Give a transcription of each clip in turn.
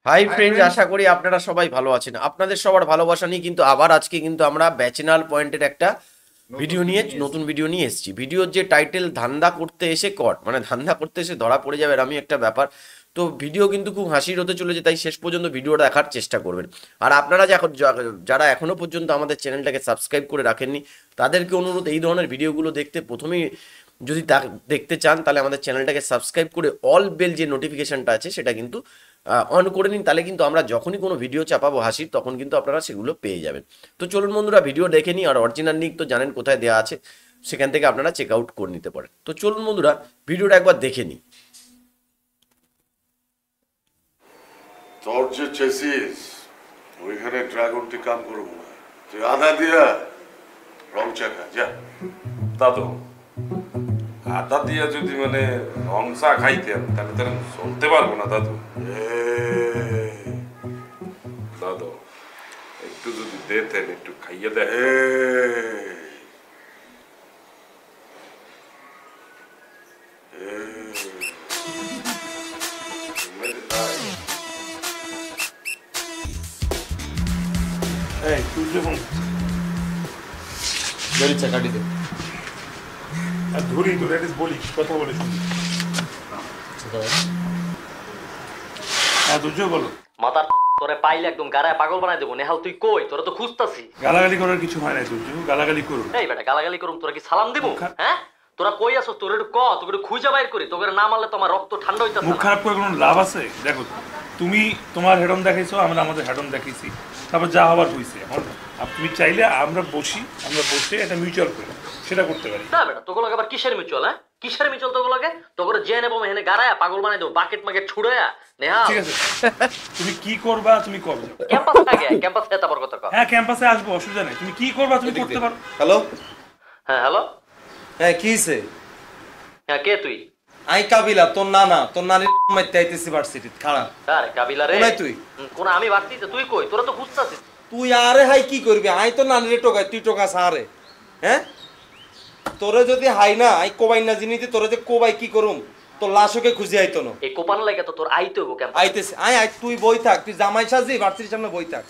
High hi friends, friends. আশা করি আপনারা সবাই ভালো আছেন। আপনাদের সবার ভালোবাসা নিয়ে কিন্তু আবার আজকে কিন্তু আমরা ব্যাচেনাল পয়েন্টের একটা নতুন ভিডিও নিয়ে এসেছি। ভিডিওর যে টাইটেল ধান্দা করতে এসে কর, মানে ধান্দা করতে এসে ধরা পড়ে যাবে আমি একটা ব্যাপার। তো ভিডিও কিন্তু খুব হাসির হতে চলেছে, তাই শেষ পর্যন্ত ভিডিওটা দেখার চেষ্টা করবেন। আর আপনারা যারা এখনো পর্যন্ত আমাদের চ্যানেলটাকে সাবস্ক্রাইব করে রাখেননি, তাদেরকে অনুরোধ, এই ধরনের ভিডিওগুলো দেখতে প্রথমেই যদি দেখতে চান তাহলে আমাদের চ্যানেলটাকে সাবস্ক্রাইব করে অল বেল যে নোটিফিকেশনটা আছে সেটা কিন্তু অন করে নিন। তাহলে কিন্তু আমরা যখনই কোনো ভিডিও চাপাবো হাসির, তখন কিন্তু আপনারা সেগুলো পেয়ে যাবেন। তো চলুন বন্ধুরা, ভিডিও দেখে নিই। আর অরিজিনাল লিঙ্ক তো জানেন কোথায় দেওয়া আছে, সেখান থেকে আপনারা চেক আউট করে নিতে পারেন। তো চলুন বন্ধুরা, ভিডিওটা একবার দেখে নিই। তোর যে চেসিস ওইখানে ড্রাগনটি কাম করবো না, তুই আদা দিয়া রং চাকা যা। দাদু, আদা দিয়া যদি মানে রং চা খাইতেন তাহলে তাহলে চলতে পারবো না দাদু। এই, দাদু একটু যদি দিতেন, একটু খাইয়ে দেন। এই, এই তুই যখন গাড়ি চাকাটি দে। আর ধরি ধরে বলি কথা বলে শুনি। হ্যাঁ তুই বলো। মাথার তোরে পাইলে একদম গাড়ায় পাগল বানাই দেবো। নেহাল তুই কই? তোরা তো খুঁজতাছি। গালাগালি করার কিছু হয় না, তুই গালাগালি করুন। এই বেটা গালাগালি করুম, তোরা কি সালাম দিব? হ্যাঁ, তোরা কই আছো? তোর একটু তোকে একটু খুঁজে বাইর করি। তোকে না মারলে তোমার রক্ত ঠান্ডা হইতাছে মুখ না। খারাপ করে কোনো লাভ আছে? দেখো, তুমি তোমার হেডন দেখাইছো, আমরা আমাদের হেডন দেখাইছি, তারপর যা হবার হয়েছে। এখন তুমি চাইলে আমরা বসে একটা মিউচুয়াল করি, সেটা করতে পারি। না বেটা, তোকে লাগে আবার কিসের মিউচুয়াল? হ্যাঁ, কিসের মিউচুয়াল তোকে লাগে? তোকে যে নেবো এখানে গাড়ায় পাগল বানাই দেবো, বাকেট মাকেট ছুড়ায়া। নেহাল ঠিক আছে, তুমি কি করবা তুমি করো। ক্যাম্পাস থাকে, ক্যাম্পাস থেকে তারপর কথা কর। হ্যাঁ ক্যাম্পাসে আসবো, অসুবিধা নেই। তুমি কি করবা তুমি করতে পারো। হ্যালো, হ্যাঁ হ্যালো, হ্যাঁ কি হইছে? হ্যাঁ কে তুই? আই কাবিলা, তোর নানির মাইতে আইতেছি ভার্সিটিতে। খাড়া আরে কাবিলা রে। কোনায় তুই? কোন আমি বাড়তিতে, তুই কই? তোরা তো খুঁজতাছিস। তুই আরে হাই কি করবি? আই তো নানিরে টোকাই, তুই টোকাস আরে? হ্যাঁ, তোরে যদি হাই না আই কোবাই না জিনিতে, তোরে যে কোবাই কি করুম? তোর লাশকে খুঁজে আইতো না। এই কোপান লাগে তো তোর আইতে হইব ক্যাম্পাস। আইতেছি আই তুই বই থাক, তুই জামাই সাজি ভার্সিটির সামনে বই থাক।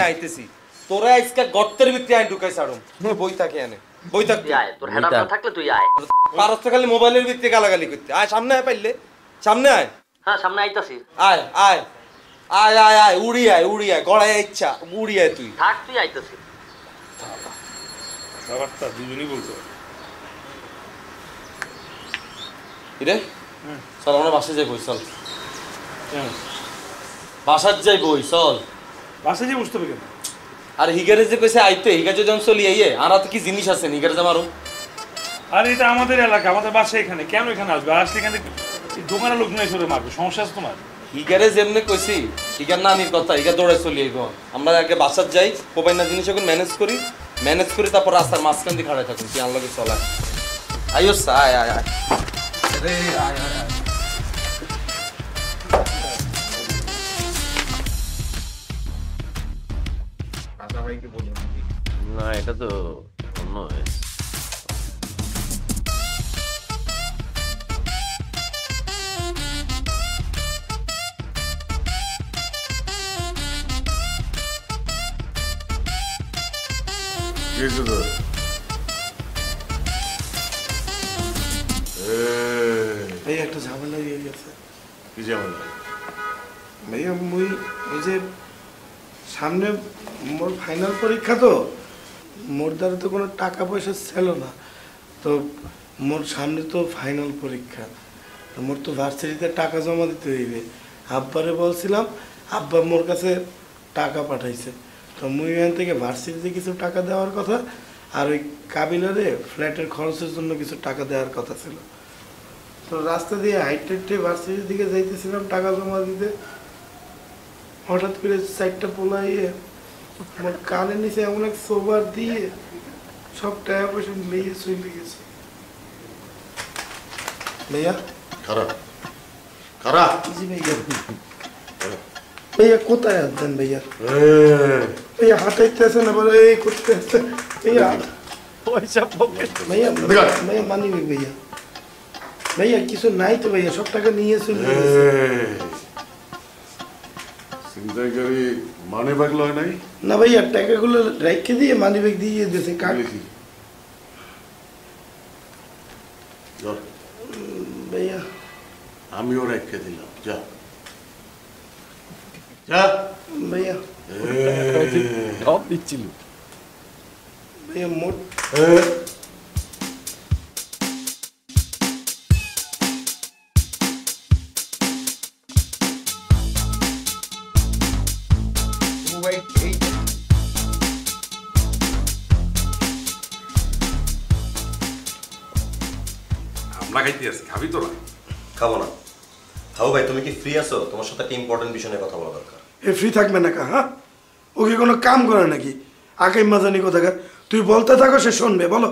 আইতেছি, তোরে আজকে গর্তের ভিতরে আই ঢুকাই ছাড়ুম। তুই বই থাকি এনে, বই থাক। তুই আয়, তোর হেডার না থাকলে তুই আয়। পারস তো খালি মোবাইলের ভিতরে গালাগালি করতে। আয় সামনে আয়, পাইলে সামনে আয়। হ্যাঁ সামনে আইতাছি। আয় আয় আয় আয় আয়, উড়ি আয় গড়ায় ইচ্ছা, উড়ি আয় তুই। থাক, তুই আইতাছি। কথাবার্তা দুজনই বলতে পারে। রে চল আমরা বাসায় যাই, বই চল। বাসার যাই বই চল। বাসে যে বুঝতে হবে কেন? আর হিগারে যে কইছে আইতে, হিগার যখন চলি আইয়ে আর হাতে কি জিনিস আছে হিগারে জামারও। আর এটা আমাদের এলাকা, আমাদের বাসা এখানে, কেন এখানে আসবে? আসলে এখানে এই দোকানের লোকজন এসে মারবে, সমস্যা আছে তোমার? হিগারে যেমনে কইছি, হিগার নানির কথা, হিগার দৌড়ায় চলি আইব। আমরা আগে বাসার যাই, কোপাই না জিনিস এখন ম্যানেজ করি তারপর রাস্তার মাঝখান দিয়ে খাড়ায় থাকুন। তুই আনলগে চল আয়। আইও আয় আয় আয় রে আয় আয় আয়। না, এটা তো অন্য হয়েছে। কি হয়েছে তোর? এই একটা ঝামেলা হয়ে গেছে কি ঝামেলা? ভাইয়া। ওই যে সামনে মোর ফাইনাল পরীক্ষা, তো মোর দ্বারা তো কোনো টাকা পয়সা ছিল না। তো মোর সামনে তো ফাইনাল পরীক্ষা, তো মোর তো ভার্সিটিতে টাকা জমা দিতে হইবে। আব্বারে বলছিলাম, আব্বা মোর কাছে টাকা পাঠাইছে। তো মুই এখান থেকে ভার্সিটিতে কিছু টাকা দেওয়ার কথা, আর ওই কাবিলারে ফ্ল্যাটের খরচের জন্য কিছু টাকা দেওয়ার কথা ছিল। তো রাস্তা দিয়ে হাইটে ভার্সিটির দিকে যাইতেছিলাম টাকা জমা দিতে, হঠাৎ করে চারটা পোলাইয়ে আমার কানের নিচে এমন এক সোবার দিয়ে সব টাকা পয়সা নিয়ে চলে গেছে। ভাইয়া খারাপ খারাপ। জি ভাইয়া। ভাইয়া কোথায় আসবেন ভাইয়া? ভাইয়া হাঁটাইতে আসেন, আবার এই করতে আসেন ভাইয়া। পয়সা পকেট ভাইয়া ভাইয়া মানিবি ভাইয়া। ভাইয়া কিছু নাই তো ভাইয়া, সব টাকা নিয়ে চলে গেছে। ছিনতাইকারী মানে ব্যাগ লয় নাই? না ভাইয়া, টাকাগুলো রেখে দিয়ে মানি ব্যাগ দিয়ে দিয়েছে কাক। লিখি ধর, ভাইয়া আমিও রেখে দিলাম, যা যা। ভাইয়া সব দিচ্ছিল। ভাইয়া মোট আমরা খাইতে আছি, খাবি তোরা? খাবো না। খাবো ভাই, তুমি কি ফ্রি আছো? তোমার সাথে একটা ইম্পর্টেন্ট বিষয় নিয়ে কথা বলা দরকার। এ ফ্রি থাকবে না কা? হ্যাঁ, ও কি কোনো কাম করে নাকি? আকাই মাজানি কোথাকার, তুই বলতে থাকো, সে শুনবে, বলো।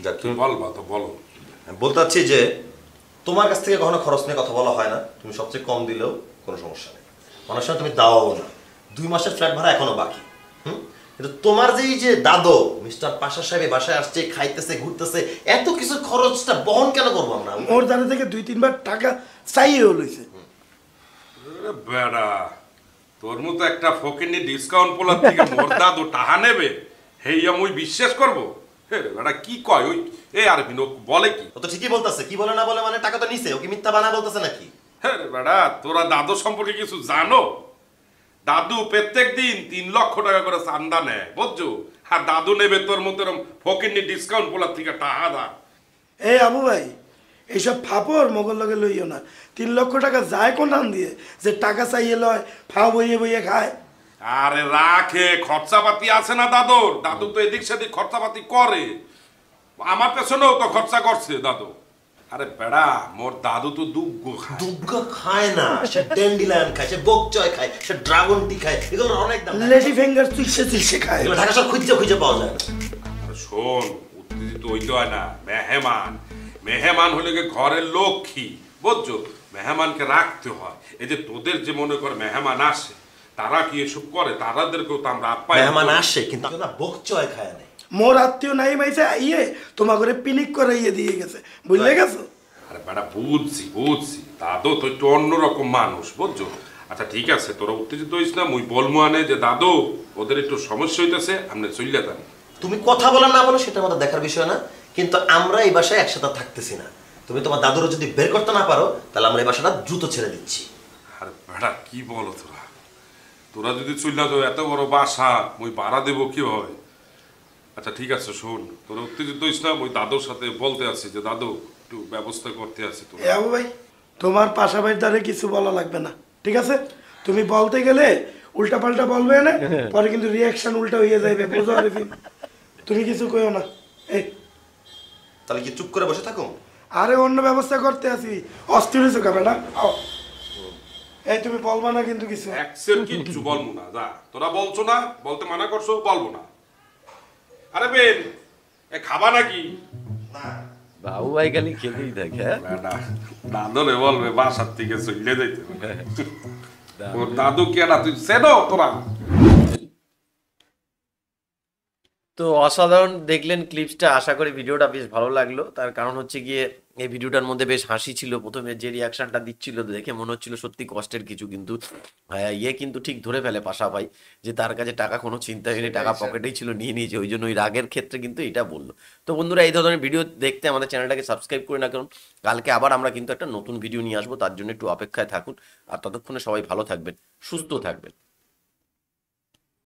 যাক, তুমি বলবা তো বলো। আমি বলতে চাচ্ছি যে তোমার কাছ থেকে কখনো খরচ নিয়ে কথা বলা হয় না। তুমি সবচেয়ে কম দিলেও কোনো সমস্যা নেই, অনেক সময় তুমি দাও না। 2 মাসের ফ্ল্যাট ভাড়া এখনো বাকি। কিন্তু তোমার যে এই যে দাদু মিস্টার পাশা সাহেব বাসায় আসছে, খাইতেছে, ঘুরতেছে, এত কিছু খরচটা বহন কেন করবো আমরা? ওর দ্বারা থেকে 2-3 বার টাকা চাইয়েও লইছে। বেড়া, তোর মতো একটা ফকিনি ডিসকাউন্ট পোলার থেকে মোর দাদু টাহা নেবে, হেই আমি বিশ্বাস করবো? হে বেড়া, কি কয় ওই? এ আর বলে কি? ও তো ঠিকই বলতেছে, কি বলে না বলে, মানে টাকা তো নিছে, ও কি মিথ্যা বানা বলতেছে নাকি? হ্যাঁ বেড়া, তোরা দাদু সম্পর্কে কিছু জানো? দাদু প্রত্যেক দিন 3 লক্ষ টাকা করে চান্দা নেয়, বুঝছো? আর দাদু নেবে তোর মতো ফকিনি ডিসকাউন্ট পোলার থেকে টাহা দা। এই আবু ভাই, এইসব ফাপড় মোগল লগে লইও না। 3 লক্ষ টাকা যায় কোন দান দিয়ে যে টাকা চাইয়ে লয়, ফাও বইয়ে বইয়ে খায়। আরে রাখে, খরচাপাতি আছে না দাদুর। দাদু তো এদিক সেদিক খরচাপাতি করে, আমার পেছনেও তো খরচা করছে দাদু। আরে বেড়া, মোর দাদু তো দুগ্গো খায়। দুগ্গা খায় না, সে ড্যান্ডিলায়ন খায়, সে বকচয় খায়, সে ড্রাগন টি খায়, এগুলো অনেক দাম। লেডি ফিঙ্গার চুষে চুষে খায়। এগুলো ঢাকা সব খুঁজে খুঁজে পাওয়া যায় না। আরে শোন, উত্তেজিত হইতে হয় না। মেহমান, মেহমান হলে গিয়ে ঘরের লক্ষ্মী, বুঝছো? মেহমানকে রাখতে হয়। এই যে তোদের যে মনে কর মেহমান আসে, তারা কি এসব করে? তারাদেরকেও তো আমরা আপ্যায়ন মেহমান করি। আসে কিন্তু না, বকচয় খায় না। মোর আত্মীয় নাই মাইছে আইয়ে তোমার ঘরে পিনিক করে ইয়ে দিয়ে গেছে, বুঝলে গেছো? আরে বেটা, বুঝছি বুঝছি, দাদু তো একটু অন্যরকম মানুষ, বুঝছো? আচ্ছা ঠিক আছে, তোরা উত্তেজিত হইস না। মুই বলবো আনে যে দাদু ওদের একটু সমস্যা হইতেছে, আমরা চলে যান। তুমি কথা বলা না বলো সেটা আমাদের দেখার বিষয় না, কিন্তু আমরা এই বাসায় একসাথে থাকতেছি না। তুমি তোমার দাদুরও যদি বের করতে না পারো, তাহলে আমরা এই বাসাটা দ্রুত ছেড়ে দিচ্ছি। আরে বেটা, কি বলো তোরা? তোরা যদি চলে যাও, এত বড় বাসা মুই ভাড়া দেবো কিভাবে? আচ্ছা ঠিক আছে, শোন, তোরা উত্তেজিত হইস না। মুই দাদুর সাথে বলতে আছি যে দাদু একটু ব্যবস্থা করতে আছি। তোরা এ আবু ভাই, তোমার পাশাপাশি দ্বারে কিছু বলা লাগবে না, ঠিক আছে? তুমি বলতে গেলে উল্টা পাল্টা বলবে না, পরে কিন্তু রিয়াকশন উল্টা হয়ে যাবে, বুঝো? আরিফিন, তুমি কিছু কইও না। এই তাহলে কি চুপ করে বসে থাকো? আরে অন্য ব্যবস্থা করতে আসি, অস্থির হয়েছো কা বেটা? আও। এই তুমি বলবা না কিন্তু কিছু। একসের কিচ্ছু বলবো না, যা। তোরা বলছো না, বলতে মানা করছো, বলবো না। আরে বেন, এ খাবা নাকি? বাবু ভাই খালি খেতেই থাকে। হ্যাঁ, বেটা, দাদুরে বলবে বাসার থেকে চলে যাইতে। ওর দাদু কে না তুই চেনো তোরা? তো অসাধারণ দেখলেন ক্লিপসটা। আশা করি ভিডিওটা বেশ ভালো লাগলো। তার কারণ হচ্ছে গিয়ে এই ভিডিওটার মধ্যে বেশ হাসি ছিল। প্রথমে যে রিয়াকশনটা দিচ্ছিল দেখে মনে হচ্ছিল সত্যি কষ্টের কিছু, কিন্তু ইয়ে কিন্তু ঠিক ধরে ফেলে পাশা ভাই যে তার কাছে টাকা কোনো চিন্তা হয়নি, টাকা পকেটেই ছিল, নিয়ে নিয়েছে। ওই জন্য ওই রাগের ক্ষেত্রে কিন্তু এটা বললো। তো বন্ধুরা, এই ধরনের ভিডিও দেখতে আমাদের চ্যানেলটাকে সাবস্ক্রাইব করে না, কারণ কালকে আবার আমরা কিন্তু একটা নতুন ভিডিও নিয়ে আসবো। তার জন্য একটু অপেক্ষায় থাকুন। আর ততক্ষণে সবাই ভালো থাকবেন, সুস্থ থাকবেন।